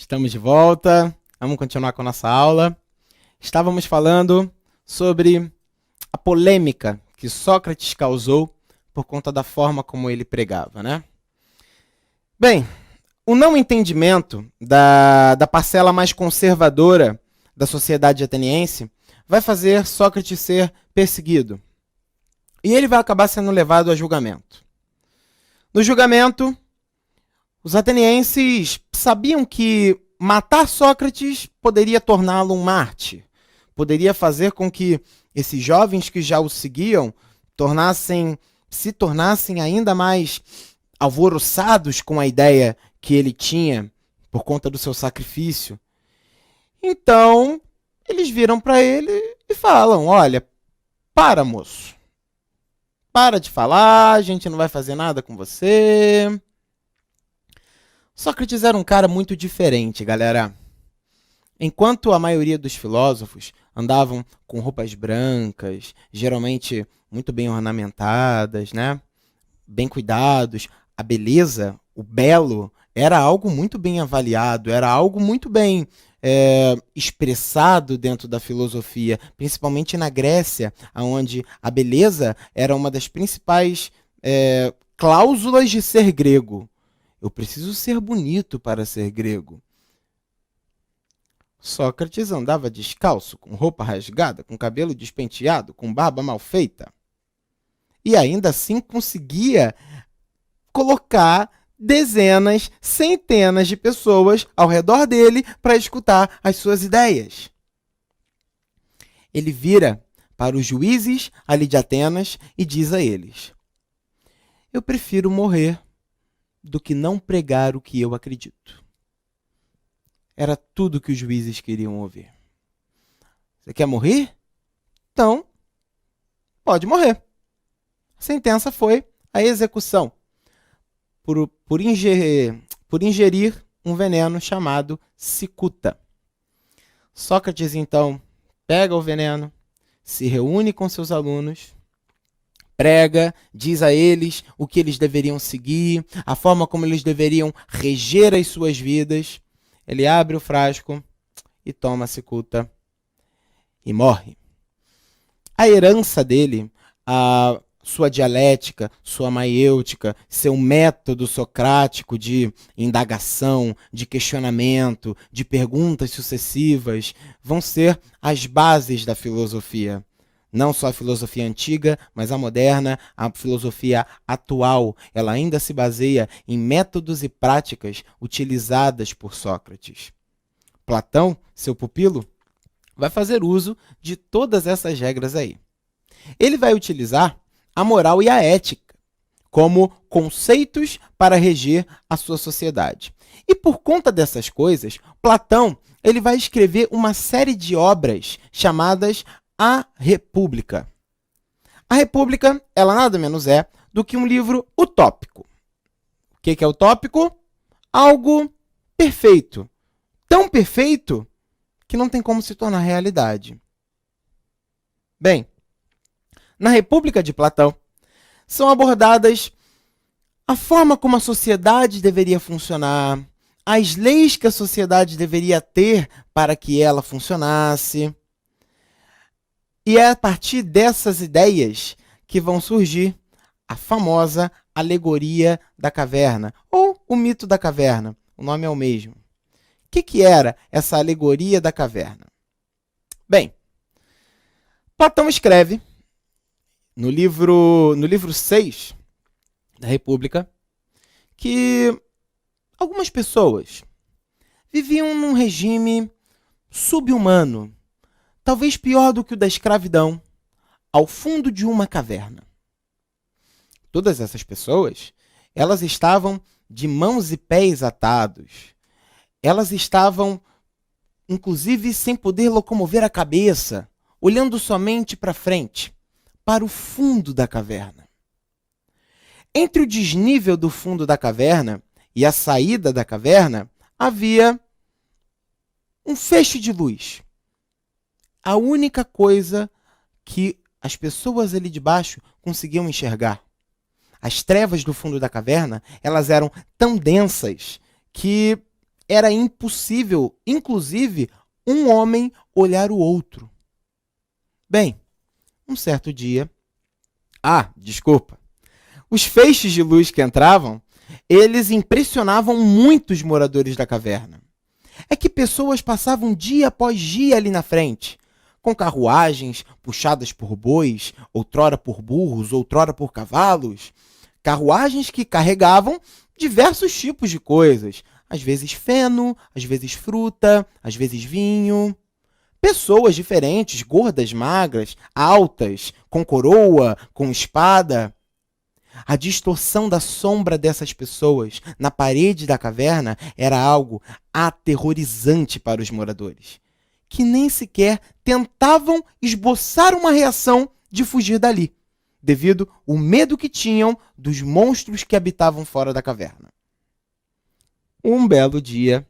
Estamos de volta, vamos continuar com a nossa aula. Estávamos falando sobre a polêmica que Sócrates causou por conta da forma como ele pregava, né? Bem, o não entendimento da parcela mais conservadora da sociedade ateniense vai fazer Sócrates ser perseguido. E ele vai acabar sendo levado a julgamento. No julgamento, os atenienses sabiam que matar Sócrates poderia torná-lo um mártir, poderia fazer com que esses jovens que já o seguiam se tornassem ainda mais alvoroçados com a ideia que ele tinha por conta do seu sacrifício. Então, eles viram para ele e falam: olha, para, moço. Para de falar, a gente não vai fazer nada com você. Sócrates era um cara muito diferente, galera. Enquanto a maioria dos filósofos andavam com roupas brancas, geralmente muito bem ornamentadas, né? Bem cuidados, a beleza, o belo, era algo muito bem avaliado, era algo muito bem expressado dentro da filosofia, principalmente na Grécia, onde a beleza era uma das principais cláusulas de ser grego. Eu preciso ser bonito para ser grego. Sócrates andava descalço, com roupa rasgada, com cabelo despenteado, com barba mal feita. E ainda assim conseguia colocar dezenas, centenas de pessoas ao redor dele para escutar as suas ideias. Ele vira para os juízes ali de Atenas e diz a eles: eu prefiro morrer do que não pregar o que eu acredito. Era tudo que os juízes queriam ouvir. Você quer morrer? Então, pode morrer. A sentença foi a execução por ingerir um veneno chamado cicuta. Sócrates, então, pega o veneno, se reúne com seus alunos, prega, diz a eles o que eles deveriam seguir, a forma como eles deveriam reger as suas vidas. Ele abre o frasco e toma a cicuta e morre. A herança dele, a sua dialética, sua maiêutica, seu método socrático de indagação, de questionamento, de perguntas sucessivas, vão ser as bases da filosofia. Não só a filosofia antiga, mas a moderna, a filosofia atual. Ela ainda se baseia em métodos e práticas utilizadas por Sócrates. Platão, seu pupilo, vai fazer uso de todas essas regras aí. Ele vai utilizar a moral e a ética como conceitos para reger a sua sociedade. E por conta dessas coisas, Platão ele vai escrever uma série de obras chamadas A República. A República, ela nada menos é do que um livro utópico. O que é utópico? Algo perfeito. Tão perfeito que não tem como se tornar realidade. Bem, na República de Platão, são abordadas a forma como a sociedade deveria funcionar, as leis que a sociedade deveria ter para que ela funcionasse. E é a partir dessas ideias que vão surgir a famosa alegoria da caverna, ou o mito da caverna. O nome é o mesmo. O que era essa alegoria da caverna? Bem, Platão escreve no livro 6 da República que algumas pessoas viviam num regime subhumano, talvez pior do que o da escravidão, ao fundo de uma caverna. Todas essas pessoas, elas estavam de mãos e pés atados. Elas estavam, inclusive, sem poder locomover a cabeça, olhando somente para frente, para o fundo da caverna. Entre o desnível do fundo da caverna e a saída da caverna, havia um feixe de luz. A única coisa que as pessoas ali de baixo conseguiam enxergar. As trevas do fundo da caverna, elas eram tão densas que era impossível, inclusive, um homem olhar o outro. Bem, um certo dia... desculpa. Os feixes de luz que entravam, eles impressionavam muito os moradores da caverna. É que pessoas passavam dia após dia ali na frente, com carruagens puxadas por bois, outrora por burros, outrora por cavalos, carruagens que carregavam diversos tipos de coisas, às vezes feno, às vezes fruta, às vezes vinho. Pessoas diferentes, gordas, magras, altas, com coroa, com espada. A distorção da sombra dessas pessoas na parede da caverna era algo aterrorizante para os moradores, que nem sequer tentavam esboçar uma reação de fugir dali, devido ao medo que tinham dos monstros que habitavam fora da caverna. Um belo dia,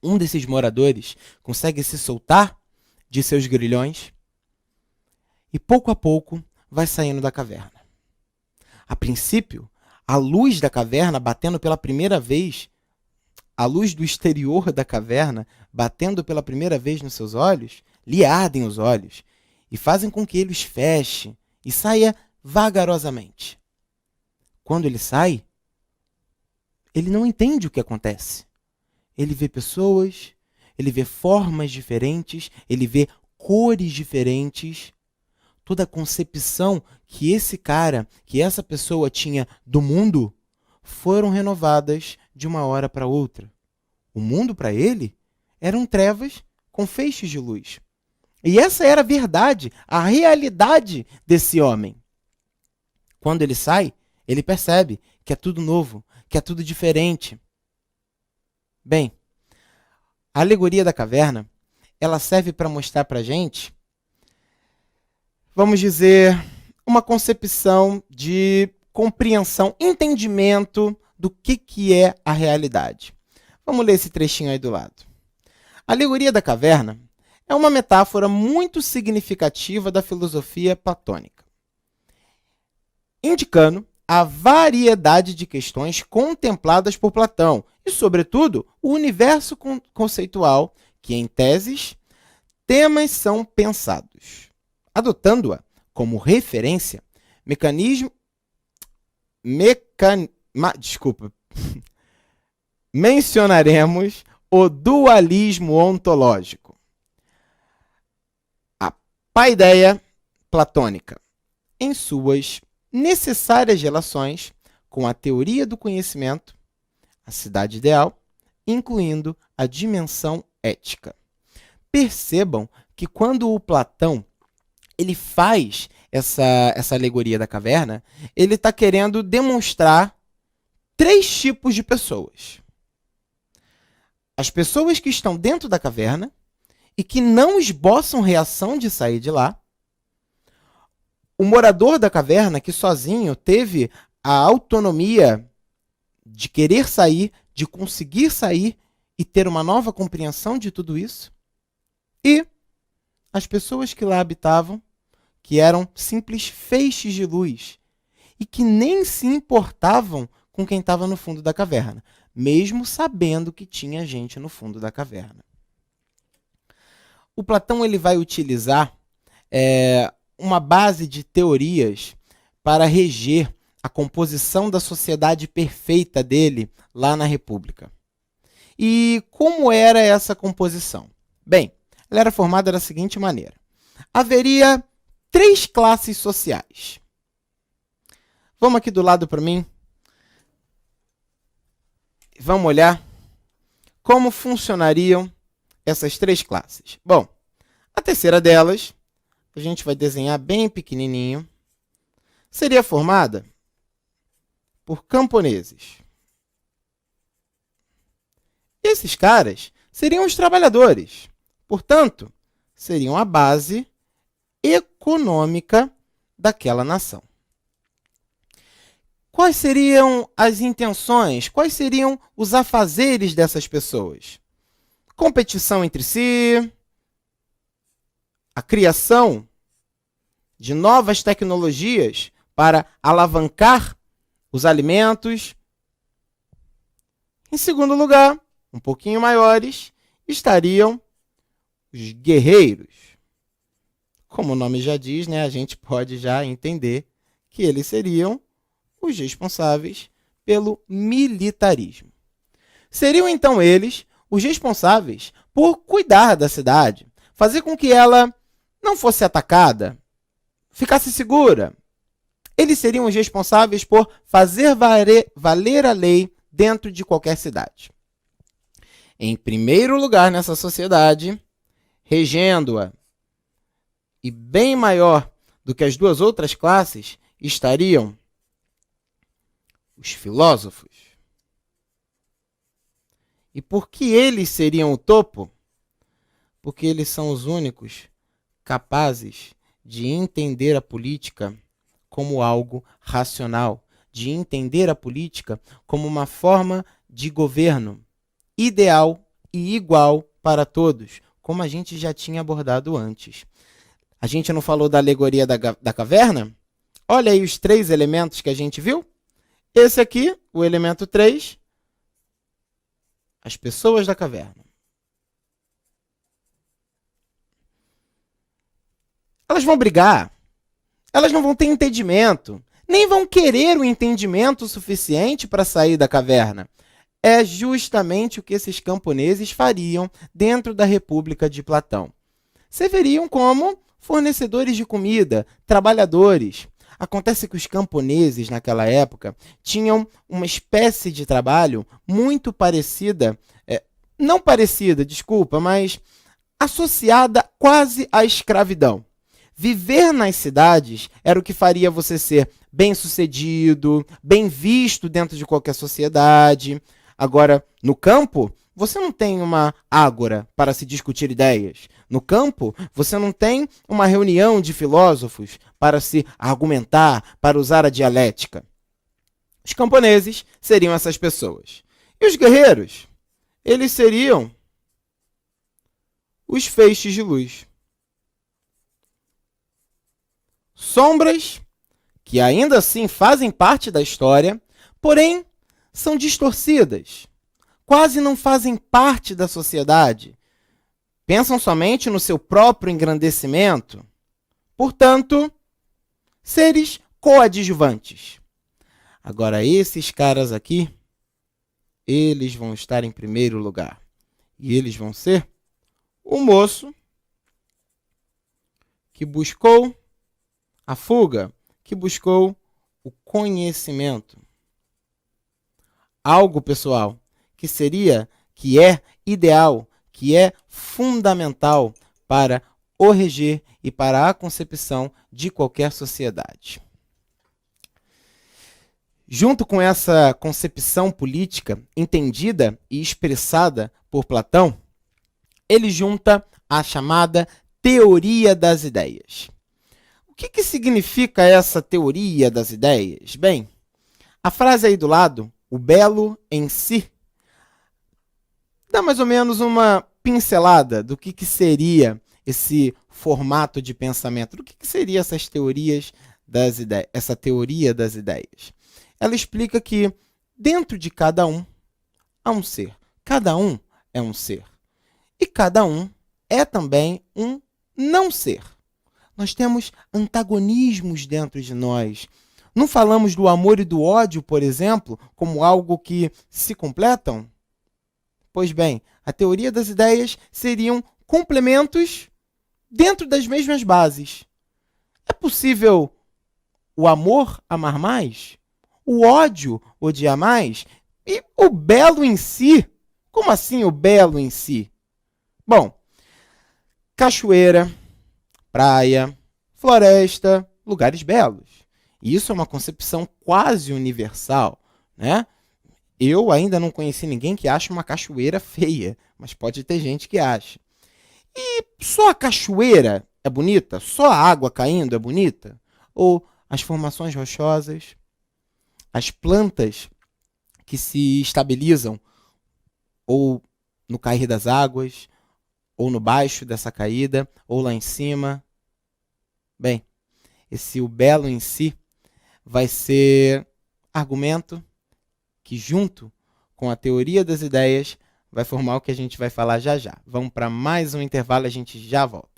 um desses moradores consegue se soltar de seus grilhões e, pouco a pouco, vai saindo da caverna. A princípio, a luz da caverna batendo pela primeira vez, a luz do exterior da caverna batendo pela primeira vez nos seus olhos, lhe ardem os olhos e fazem com que ele os feche e saia vagarosamente. Quando ele sai, ele não entende o que acontece. Ele vê pessoas, ele vê formas diferentes, ele vê cores diferentes. Toda a concepção que esse cara, que essa pessoa tinha do mundo, foram renovadas de uma hora para outra. O mundo, para ele, eram trevas com feixes de luz. E essa era a verdade, a realidade desse homem. Quando ele sai, ele percebe que é tudo novo, que é tudo diferente. Bem, a alegoria da caverna, ela serve para mostrar para a gente, vamos dizer, uma concepção de compreensão, entendimento do que é a realidade. Vamos ler esse trechinho aí do lado. A alegoria da caverna é uma metáfora muito significativa da filosofia platônica, indicando a variedade de questões contempladas por Platão e, sobretudo, o universo conceitual que, em teses, temas são pensados. Adotando-a como referência, mencionaremos o dualismo ontológico, a paideia platônica, em suas necessárias relações com a teoria do conhecimento, a cidade ideal, incluindo a dimensão ética. Percebam que quando o Platão ele faz essa alegoria da caverna, ele está querendo demonstrar 3 tipos de pessoas. As pessoas que estão dentro da caverna e que não esboçam reação de sair de lá. O morador da caverna que sozinho teve a autonomia de querer sair, de conseguir sair e ter uma nova compreensão de tudo isso. E as pessoas que lá habitavam, que eram simples feixes de luz e que nem se importavam com quem estava no fundo da caverna, mesmo sabendo que tinha gente no fundo da caverna. O Platão ele vai utilizar uma base de teorias para reger a composição da sociedade perfeita dele lá na República. E como era essa composição? Bem, ela era formada da seguinte maneira. Haveria 3 classes sociais. Vamos aqui do lado para mim. Vamos olhar como funcionariam essas 3 classes. Bom, a terceira delas, a gente vai desenhar bem pequenininho, seria formada por camponeses. Esses caras seriam os trabalhadores, portanto, seriam a base econômica daquela nação. Quais seriam as intenções? Quais seriam os afazeres dessas pessoas? Competição entre si, a criação de novas tecnologias para alavancar os alimentos. Em segundo lugar, um pouquinho maiores, estariam os guerreiros. Como o nome já diz, né, a gente pode já entender que eles seriam os responsáveis pelo militarismo. Seriam então eles os responsáveis por cuidar da cidade, fazer com que ela não fosse atacada, ficasse segura. Eles seriam os responsáveis por fazer valer a lei dentro de qualquer cidade. Em primeiro lugar nessa sociedade, regendo-a, e bem maior do que as duas outras classes, estariam os filósofos. E por que eles seriam o topo? Porque eles são os únicos capazes de entender a política como algo racional, de entender a política como uma forma de governo ideal e igual para todos, como a gente já tinha abordado antes. A gente não falou da alegoria da caverna? Olha aí os 3 elementos que a gente viu. Esse aqui, o elemento 3, as pessoas da caverna. Elas vão brigar, elas não vão ter entendimento, nem vão querer o entendimento suficiente para sair da caverna. É justamente o que esses camponeses fariam dentro da República de Platão. Serviriam como fornecedores de comida, trabalhadores. Acontece que os camponeses, naquela época, tinham uma espécie de trabalho muito parecida, não parecida, desculpa, mas associada quase à escravidão. Viver nas cidades era o que faria você ser bem-sucedido, bem visto dentro de qualquer sociedade. Agora, no campo, você não tem uma ágora para se discutir ideias. No campo, você não tem uma reunião de filósofos para se argumentar, para usar a dialética. Os camponeses seriam essas pessoas. E os guerreiros? Eles seriam os feixes de luz. Sombras que ainda assim fazem parte da história, porém são distorcidas. Quase não fazem parte da sociedade. Pensam somente no seu próprio engrandecimento. Portanto, seres coadjuvantes. Agora, esses caras aqui, eles vão estar em primeiro lugar. E eles vão ser o moço que buscou a fuga, que buscou o conhecimento. Algo, pessoal, que é ideal, que é fundamental para o reger e para a concepção de qualquer sociedade. Junto com essa concepção política entendida e expressada por Platão, ele junta a chamada teoria das ideias. O que significa essa teoria das ideias? Bem, a frase aí do lado, o belo em si, dá mais ou menos uma pincelada do que seria esse formato de pensamento, do que seria essas teorias das ideias, essa teoria das ideias. Ela explica que dentro de cada um há um ser. Cada um é um ser. E cada um é também um não ser. Nós temos antagonismos dentro de nós. Não falamos do amor e do ódio, por exemplo, como algo que se completam? Pois bem, a teoria das ideias seriam complementos dentro das mesmas bases. É possível o amor amar mais? O ódio odiar mais? E o belo em si? Como assim o belo em si? Bom, cachoeira, praia, floresta, lugares belos. E isso é uma concepção quase universal, né? Eu ainda não conheci ninguém que acha uma cachoeira feia, mas pode ter gente que acha. E só a cachoeira é bonita? Só a água caindo é bonita? Ou as formações rochosas, as plantas que se estabilizam ou no cair das águas, ou no baixo dessa caída, ou lá em cima? Bem, o belo em si vai ser argumento que, junto com a teoria das ideias, vai formar o que a gente vai falar já já. Vamos para mais um intervalo e a gente já volta.